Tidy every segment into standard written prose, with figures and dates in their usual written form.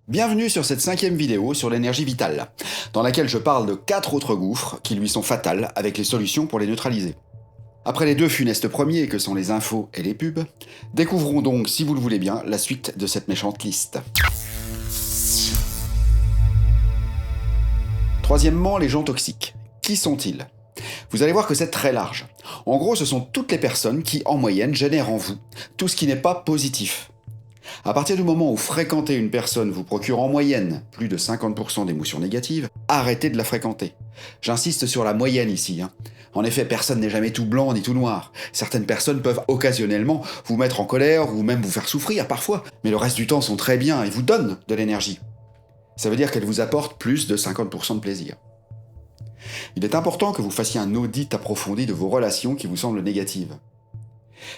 Bienvenue sur cette 5e vidéo sur l'énergie vitale, dans laquelle je parle de 4 autres gouffres qui lui sont fatales avec les solutions pour les neutraliser. Après les 2 funestes premiers que sont les infos et les pubs, découvrons donc, si vous le voulez bien, la suite de cette méchante liste. Troisièmement, les gens toxiques. Qui sont-ils ? Vous allez voir que c'est très large. En gros, ce sont toutes les personnes qui, en moyenne, génèrent en vous tout ce qui n'est pas positif. À partir du moment où fréquenter une personne vous procure en moyenne plus de 50% d'émotions négatives, arrêtez de la fréquenter. J'insiste sur la moyenne ici. En effet, personne n'est jamais tout blanc ni tout noir. Certaines personnes peuvent occasionnellement vous mettre en colère ou même vous faire souffrir parfois, mais le reste du temps sont très bien et vous donnent de l'énergie. Ça veut dire qu'elles vous apportent plus de 50% de plaisir. Il est important que vous fassiez un audit approfondi de vos relations qui vous semblent négatives.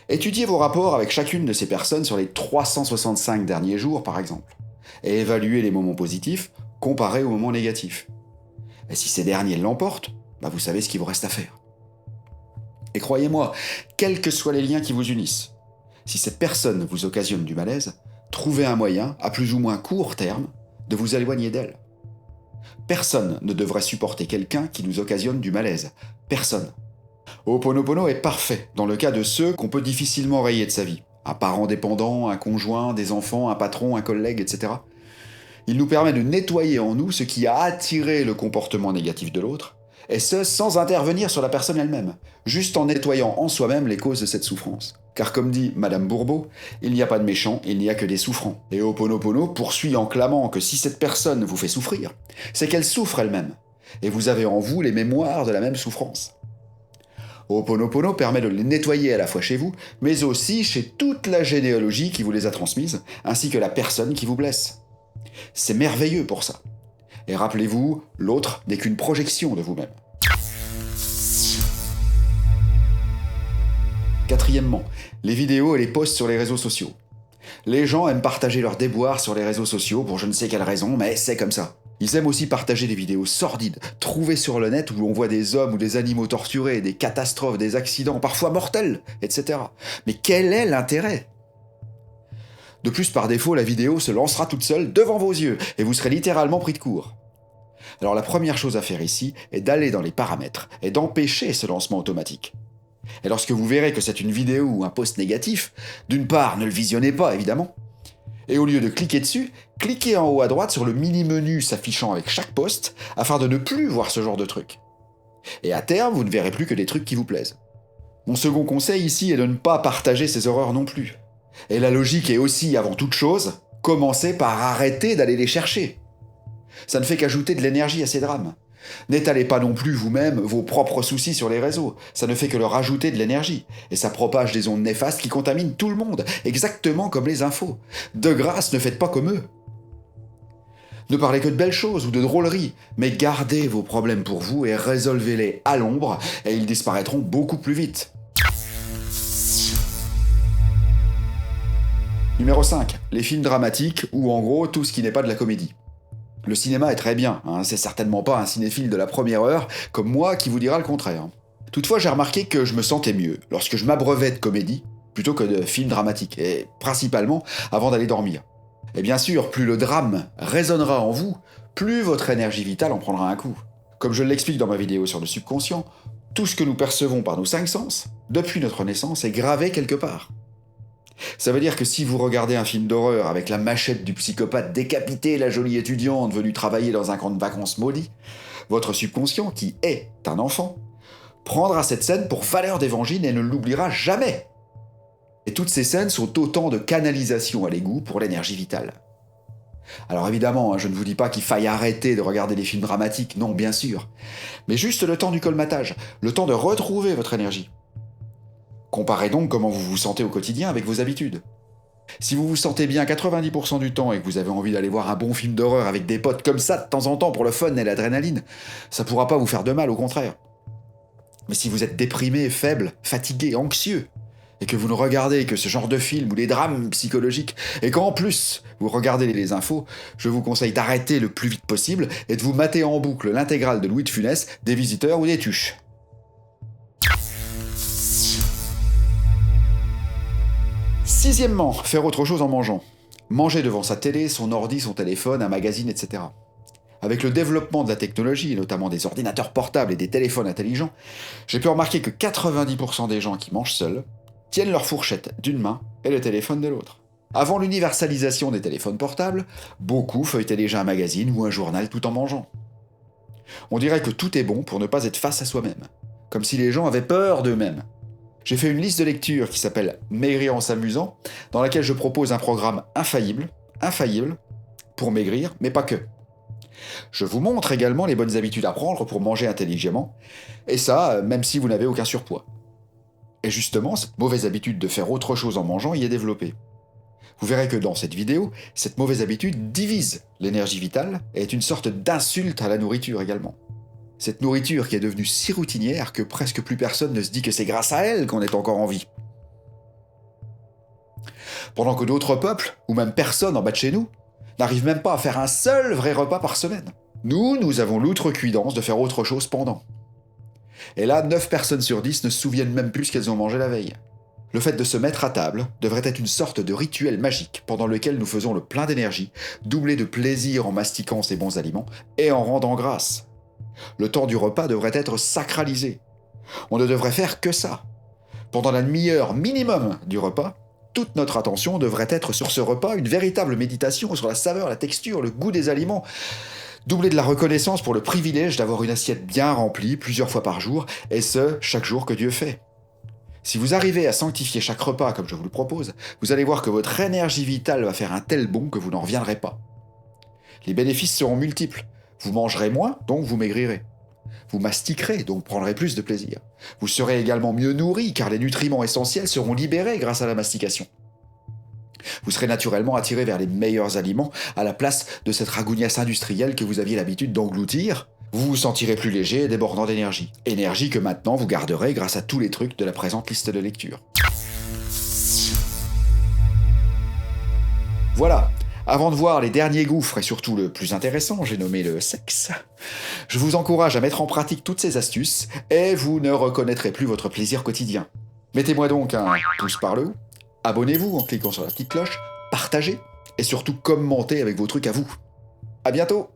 Étudiez vos rapports avec chacune de ces personnes sur les 365 derniers jours, par exemple, et évaluez les moments positifs comparés aux moments négatifs. Et si ces derniers l'emportent, vous savez ce qu'il vous reste à faire. Et croyez-moi, quels que soient les liens qui vous unissent, si cette personne vous occasionne du malaise, trouvez un moyen, à plus ou moins court terme, de vous éloigner d'elle. Personne ne devrait supporter quelqu'un qui nous occasionne du malaise. Personne. Ho'oponopono est parfait dans le cas de ceux qu'on peut difficilement rayer de sa vie. Un parent dépendant, un conjoint, des enfants, un patron, un collègue, etc. Il nous permet de nettoyer en nous ce qui a attiré le comportement négatif de l'autre, et ce sans intervenir sur la personne elle-même, juste en nettoyant en soi-même les causes de cette souffrance. Car comme dit Madame Bourbeau, il n'y a pas de méchants, il n'y a que des souffrants. Et Ho'oponopono poursuit en clamant que si cette personne vous fait souffrir, c'est qu'elle souffre elle-même, et vous avez en vous les mémoires de la même souffrance. Ho'oponopono permet de les nettoyer à la fois chez vous, mais aussi chez toute la généalogie qui vous les a transmises, ainsi que la personne qui vous blesse. C'est merveilleux pour ça. Et rappelez-vous, l'autre n'est qu'une projection de vous-même. Quatrièmement, les vidéos et les posts sur les réseaux sociaux. Les gens aiment partager leurs déboires sur les réseaux sociaux pour je ne sais quelle raison, mais c'est comme ça. Ils aiment aussi partager des vidéos sordides, trouvées sur le net où l'on voit des hommes ou des animaux torturés, des catastrophes, des accidents, parfois mortels, etc. Mais quel est l'intérêt ? De plus, par défaut, la vidéo se lancera toute seule devant vos yeux et vous serez littéralement pris de court. Alors la première chose à faire ici est d'aller dans les paramètres et d'empêcher ce lancement automatique. Et lorsque vous verrez que c'est une vidéo ou un post négatif, d'une part, ne le visionnez pas évidemment, et au lieu de cliquer dessus, cliquez en haut à droite sur le mini-menu s'affichant avec chaque post afin de ne plus voir ce genre de trucs. Et à terme, vous ne verrez plus que des trucs qui vous plaisent. Mon second conseil ici est de ne pas partager ces horreurs non plus. Et la logique est aussi, avant toute chose, commencez par arrêter d'aller les chercher. Ça ne fait qu'ajouter de l'énergie à ces drames. N'étalez pas non plus vous-même vos propres soucis sur les réseaux, ça ne fait que leur ajouter de l'énergie, et ça propage des ondes néfastes qui contaminent tout le monde, exactement comme les infos. De grâce, ne faites pas comme eux. Ne parlez que de belles choses ou de drôleries, mais gardez vos problèmes pour vous et résolvez-les à l'ombre, et ils disparaîtront beaucoup plus vite. Numéro 5. Les films dramatiques, ou en gros, tout ce qui n'est pas de la comédie. Le cinéma est très bien, c'est certainement pas un cinéphile de la première heure, comme moi, qui vous dira le contraire. Toutefois, j'ai remarqué que je me sentais mieux lorsque je m'abreuvais de comédie, plutôt que de films dramatiques, et principalement avant d'aller dormir. Et bien sûr, plus le drame résonnera en vous, plus votre énergie vitale en prendra un coup. Comme je l'explique dans ma vidéo sur le subconscient, tout ce que nous percevons par nos 5 sens, depuis notre naissance, est gravé quelque part. Ça veut dire que si vous regardez un film d'horreur avec la machette du psychopathe décapiter la jolie étudiante venue travailler dans un camp de vacances maudit, votre subconscient, qui est un enfant, prendra cette scène pour valeur d'évangile et ne l'oubliera jamais. Et toutes ces scènes sont autant de canalisation à l'égout pour l'énergie vitale. Alors évidemment, je ne vous dis pas qu'il faille arrêter de regarder des films dramatiques, non bien sûr, mais juste le temps du colmatage, le temps de retrouver votre énergie. Comparez donc comment vous vous sentez au quotidien avec vos habitudes. Si vous vous sentez bien 90% du temps et que vous avez envie d'aller voir un bon film d'horreur avec des potes comme ça de temps en temps pour le fun et l'adrénaline, ça pourra pas vous faire de mal, au contraire. Mais si vous êtes déprimé, faible, fatigué, anxieux, et que vous ne regardez que ce genre de film ou des drames psychologiques, et qu'en plus vous regardez les infos, je vous conseille d'arrêter le plus vite possible et de vous mater en boucle l'intégrale de Louis de Funès, des Visiteurs ou des Tuches. Sixièmement, faire autre chose en mangeant. Manger devant sa télé, son ordi, son téléphone, un magazine, etc. Avec le développement de la technologie, et notamment des ordinateurs portables et des téléphones intelligents, j'ai pu remarquer que 90% des gens qui mangent seuls tiennent leur fourchette d'une main et le téléphone de l'autre. Avant l'universalisation des téléphones portables, beaucoup feuilletaient déjà un magazine ou un journal tout en mangeant. On dirait que tout est bon pour ne pas être face à soi-même, comme si les gens avaient peur d'eux-mêmes. J'ai fait une liste de lecture qui s'appelle Maigrir en s'amusant, dans laquelle je propose un programme infaillible, pour maigrir, mais pas que. Je vous montre également les bonnes habitudes à prendre pour manger intelligemment, et ça, même si vous n'avez aucun surpoids. Et justement, cette mauvaise habitude de faire autre chose en mangeant y est développée. Vous verrez que dans cette vidéo, cette mauvaise habitude divise l'énergie vitale et est une sorte d'insulte à la nourriture également. Cette nourriture qui est devenue si routinière que presque plus personne ne se dit que c'est grâce à elle qu'on est encore en vie. Pendant que d'autres peuples, ou même personne en bas de chez nous, n'arrivent même pas à faire un seul vrai repas par semaine. Nous avons l'outrecuidance de faire autre chose pendant. Et là, 9 personnes sur 10 ne se souviennent même plus ce qu'elles ont mangé la veille. Le fait de se mettre à table devrait être une sorte de rituel magique pendant lequel nous faisons le plein d'énergie, doublé de plaisir en mastiquant ces bons aliments et en rendant grâce. Le temps du repas devrait être sacralisé. On ne devrait faire que ça. Pendant la demi-heure minimum du repas, toute notre attention devrait être sur ce repas, une véritable méditation sur la saveur, la texture, le goût des aliments, doublé de la reconnaissance pour le privilège d'avoir une assiette bien remplie plusieurs fois par jour, et ce, chaque jour que Dieu fait. Si vous arrivez à sanctifier chaque repas comme je vous le propose, vous allez voir que votre énergie vitale va faire un tel bond que vous n'en reviendrez pas. Les bénéfices seront multiples. Vous mangerez moins, donc vous maigrirez. Vous mastiquerez, donc prendrez plus de plaisir. Vous serez également mieux nourri, car les nutriments essentiels seront libérés grâce à la mastication. Vous serez naturellement attiré vers les meilleurs aliments, à la place de cette ragougnasse industrielle que vous aviez l'habitude d'engloutir. Vous vous sentirez plus léger et débordant d'énergie. Énergie que maintenant vous garderez grâce à tous les trucs de la présente liste de lecture. Voilà. Avant de voir les derniers gouffres et surtout le plus intéressant, j'ai nommé le sexe, je vous encourage à mettre en pratique toutes ces astuces et vous ne reconnaîtrez plus votre plaisir quotidien. Mettez-moi donc un pouce par le haut, abonnez-vous en cliquant sur la petite cloche, partagez et surtout commentez avec vos trucs à vous. À bientôt!